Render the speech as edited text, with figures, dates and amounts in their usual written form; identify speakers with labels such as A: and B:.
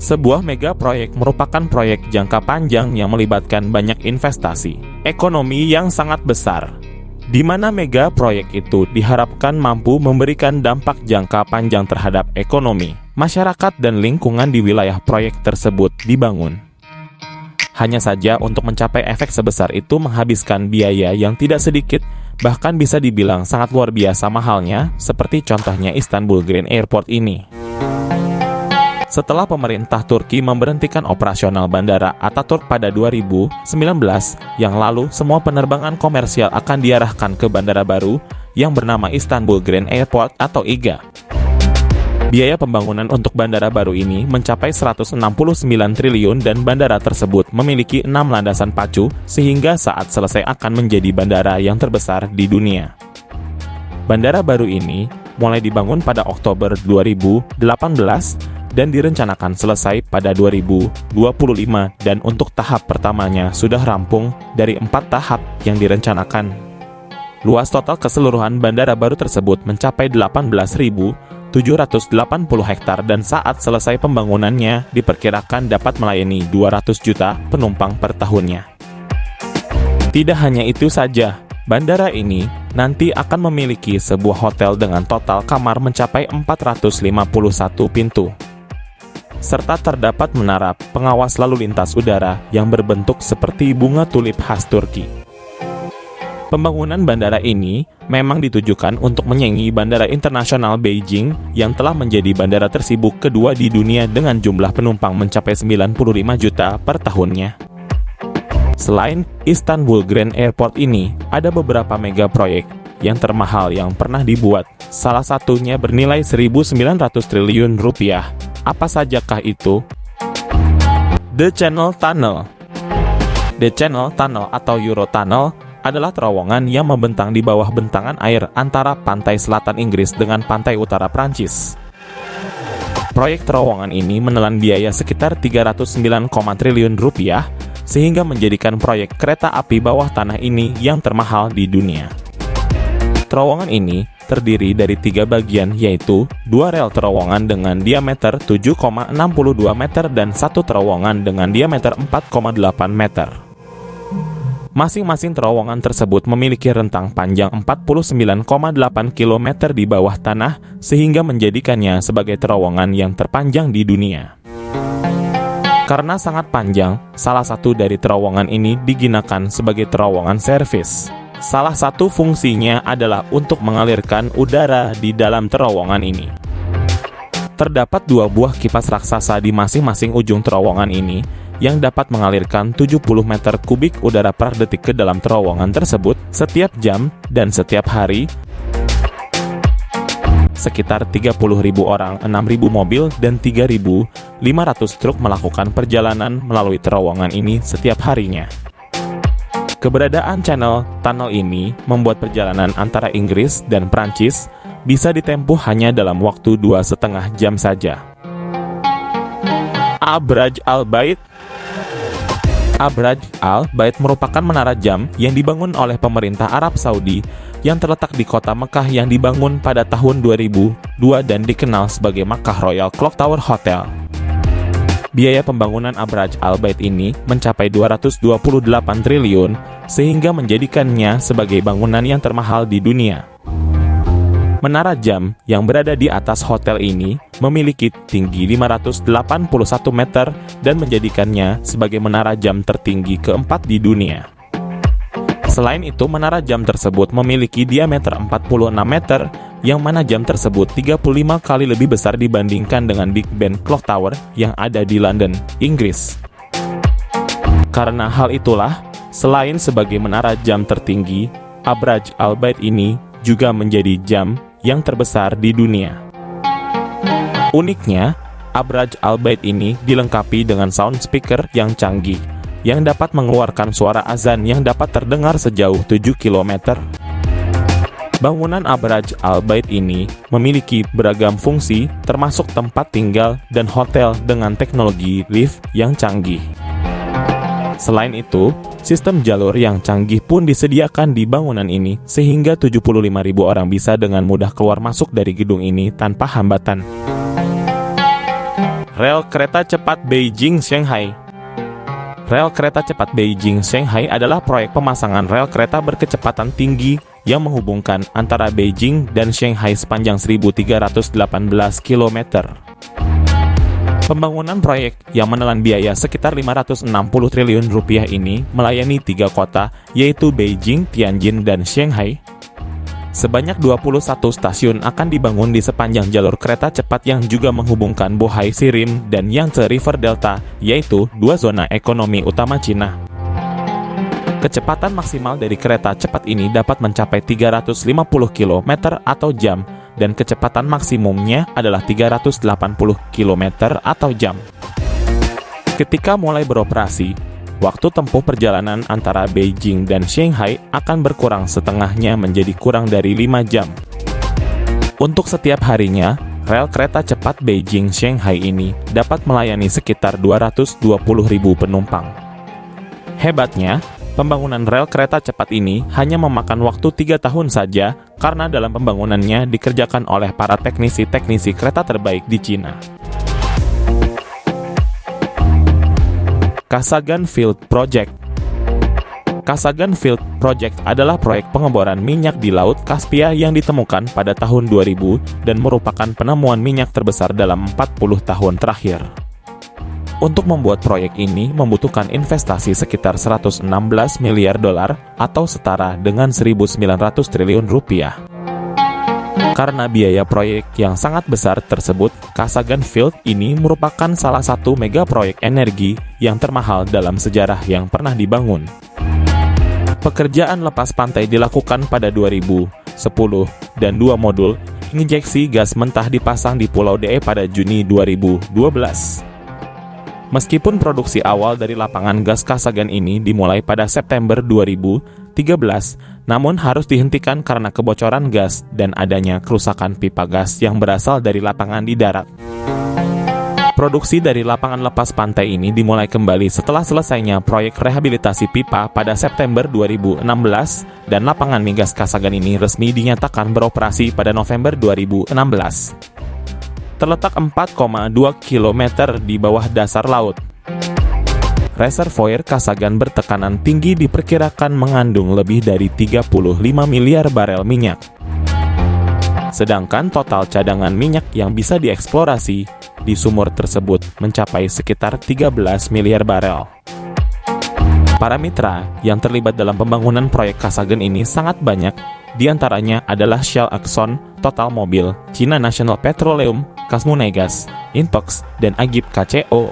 A: Sebuah mega proyek merupakan proyek jangka panjang yang melibatkan banyak investasi, ekonomi yang sangat besar, di mana mega proyek itu diharapkan mampu memberikan dampak jangka panjang terhadap ekonomi, masyarakat, dan lingkungan di wilayah proyek tersebut dibangun. Hanya saja untuk mencapai efek sebesar itu menghabiskan biaya yang tidak sedikit, bahkan bisa dibilang sangat luar biasa mahalnya, seperti contohnya Istanbul Green Airport ini. Setelah pemerintah Turki memberhentikan operasional bandara Ataturk pada 2019 yang lalu, semua penerbangan komersial akan diarahkan ke bandara baru yang bernama Istanbul Green Airport atau IGA. Biaya pembangunan untuk bandara baru ini mencapai 169 triliun dan bandara tersebut memiliki 6 landasan pacu sehingga saat selesai akan menjadi bandara yang terbesar di dunia. Bandara baru ini mulai dibangun pada Oktober 2018 dan direncanakan selesai pada 2025 dan untuk tahap pertamanya sudah rampung dari 4 tahap yang direncanakan. Luas total keseluruhan bandara baru tersebut mencapai 18.780 hektar dan saat selesai pembangunannya diperkirakan dapat melayani 200 juta penumpang per tahunnya. Tidak hanya itu saja, bandara ini nanti akan memiliki sebuah hotel dengan total kamar mencapai 451 pintu, serta terdapat menara pengawas lalu lintas udara yang berbentuk seperti bunga tulip khas Turki. Pembangunan bandara ini memang ditujukan untuk menyaingi Bandara Internasional Beijing yang telah menjadi bandara tersibuk kedua di dunia dengan jumlah penumpang mencapai 95 juta per tahunnya. Selain Istanbul Grand Airport ini, ada beberapa mega proyek yang termahal yang pernah dibuat. Salah satunya bernilai 1.900 triliun rupiah. Apa sajakah itu? The Channel Tunnel. The Channel Tunnel atau Eurotunnel adalah terowongan yang membentang di bawah bentangan air antara pantai selatan Inggris dengan pantai utara Prancis. Proyek terowongan ini menelan biaya sekitar 309, triliun rupiah sehingga menjadikan proyek kereta api bawah tanah ini yang termahal di dunia. Terowongan ini terdiri dari 3 bagian, yaitu 2 rel terowongan dengan diameter 7,62 meter dan 1 terowongan dengan diameter 4,8 meter. Masing-masing terowongan tersebut memiliki rentang panjang 49,8 km di bawah tanah sehingga menjadikannya sebagai terowongan yang terpanjang di dunia. Karena sangat panjang, salah satu dari terowongan ini digunakan sebagai terowongan servis. Salah satu fungsinya adalah untuk mengalirkan udara di dalam terowongan ini. Terdapat 2 buah kipas raksasa di masing-masing ujung terowongan ini yang dapat mengalirkan 70 meter kubik udara per detik ke dalam terowongan tersebut setiap jam dan setiap hari. Sekitar 30.000 orang, 6.000 mobil, dan 3.500 truk melakukan perjalanan melalui terowongan ini setiap harinya. Keberadaan channel tunnel ini membuat perjalanan antara Inggris dan Prancis bisa ditempuh hanya dalam waktu 2,5 jam saja. Abraj Al-Bait. Abraj Al-Bait merupakan menara jam yang dibangun oleh pemerintah Arab Saudi yang terletak di kota Mekah yang dibangun pada tahun 2002 dan dikenal sebagai Makkah Royal Clock Tower Hotel. Biaya pembangunan Abraj Al-Bait ini mencapai 228 triliun sehingga menjadikannya sebagai bangunan yang termahal di dunia. Menara jam yang berada di atas hotel ini memiliki tinggi 581 meter dan menjadikannya sebagai menara jam tertinggi keempat di dunia. Selain itu, menara jam tersebut memiliki diameter 46 meter, yang mana jam tersebut 35 kali lebih besar dibandingkan dengan Big Ben Clock Tower yang ada di London, Inggris. Karena hal itulah, selain sebagai menara jam tertinggi, Abraj Al-Bait ini juga menjadi jam yang terbesar di dunia. Uniknya, Abraj Al-Bait ini dilengkapi dengan sound speaker yang canggih, yang dapat mengeluarkan suara azan yang dapat terdengar sejauh 7 km. Bangunan Abraj Al-Bait ini memiliki beragam fungsi, termasuk tempat tinggal dan hotel dengan teknologi lift yang canggih. Selain itu, sistem jalur yang canggih pun disediakan di bangunan ini, sehingga 75.000 orang bisa dengan mudah keluar masuk dari gedung ini tanpa hambatan. Rel kereta cepat Beijing-Shanghai. Rel kereta cepat Beijing-Shanghai adalah proyek pemasangan rel kereta berkecepatan tinggi yang menghubungkan antara Beijing dan Shanghai sepanjang 1.318 km. Pembangunan proyek yang menelan biaya sekitar 560 triliun rupiah ini melayani 3 kota, yaitu Beijing, Tianjin, dan Shanghai. Sebanyak 21 stasiun akan dibangun di sepanjang jalur kereta cepat yang juga menghubungkan Bohai Sirim dan Yangtze River Delta, yaitu 2 zona ekonomi utama Cina. Kecepatan maksimal dari kereta cepat ini dapat mencapai 350 km atau jam, dan kecepatan maksimumnya adalah 380 km atau jam. Ketika mulai beroperasi, waktu tempuh perjalanan antara Beijing dan Shanghai akan berkurang setengahnya menjadi kurang dari 5 jam. Untuk setiap harinya, rel kereta cepat Beijing-Shanghai ini dapat melayani sekitar 220.000 penumpang. Hebatnya, pembangunan rel kereta cepat ini hanya memakan waktu 3 tahun saja karena dalam pembangunannya dikerjakan oleh para teknisi-teknisi kereta terbaik di Cina. Kasagan Field Project. Kasagan Field Project adalah proyek pengeboran minyak di Laut Kaspia yang ditemukan pada tahun 2000 dan merupakan penemuan minyak terbesar dalam 40 tahun terakhir. Untuk membuat proyek ini membutuhkan investasi sekitar 116 miliar dolar atau setara dengan 1.900 triliun rupiah. Karena biaya proyek yang sangat besar tersebut, Kasagan Field ini merupakan salah satu mega proyek energi yang termahal dalam sejarah yang pernah dibangun. Pekerjaan lepas pantai dilakukan pada 2010 dan 2 modul injeksi gas mentah dipasang di Pulau DE pada Juni 2012. Meskipun produksi awal dari lapangan gas Kasagan ini dimulai pada September 2013, namun harus dihentikan karena kebocoran gas dan adanya kerusakan pipa gas yang berasal dari lapangan di darat. Produksi dari lapangan lepas pantai ini dimulai kembali setelah selesainya proyek rehabilitasi pipa pada September 2016 dan lapangan migas Kasagan ini resmi dinyatakan beroperasi pada November 2016. Terletak 4,2 km di bawah dasar laut. Reservoir Kasagan bertekanan tinggi diperkirakan mengandung lebih dari 35 miliar barel minyak. Sedangkan total cadangan minyak yang bisa dieksplorasi di sumur tersebut mencapai sekitar 13 miliar barel. Para mitra yang terlibat dalam pembangunan proyek Kasagan ini sangat banyak, di antaranya adalah Shell Exxon, Total Mobil, China National Petroleum, Kasmunegas, Inpex, dan Agip KCO.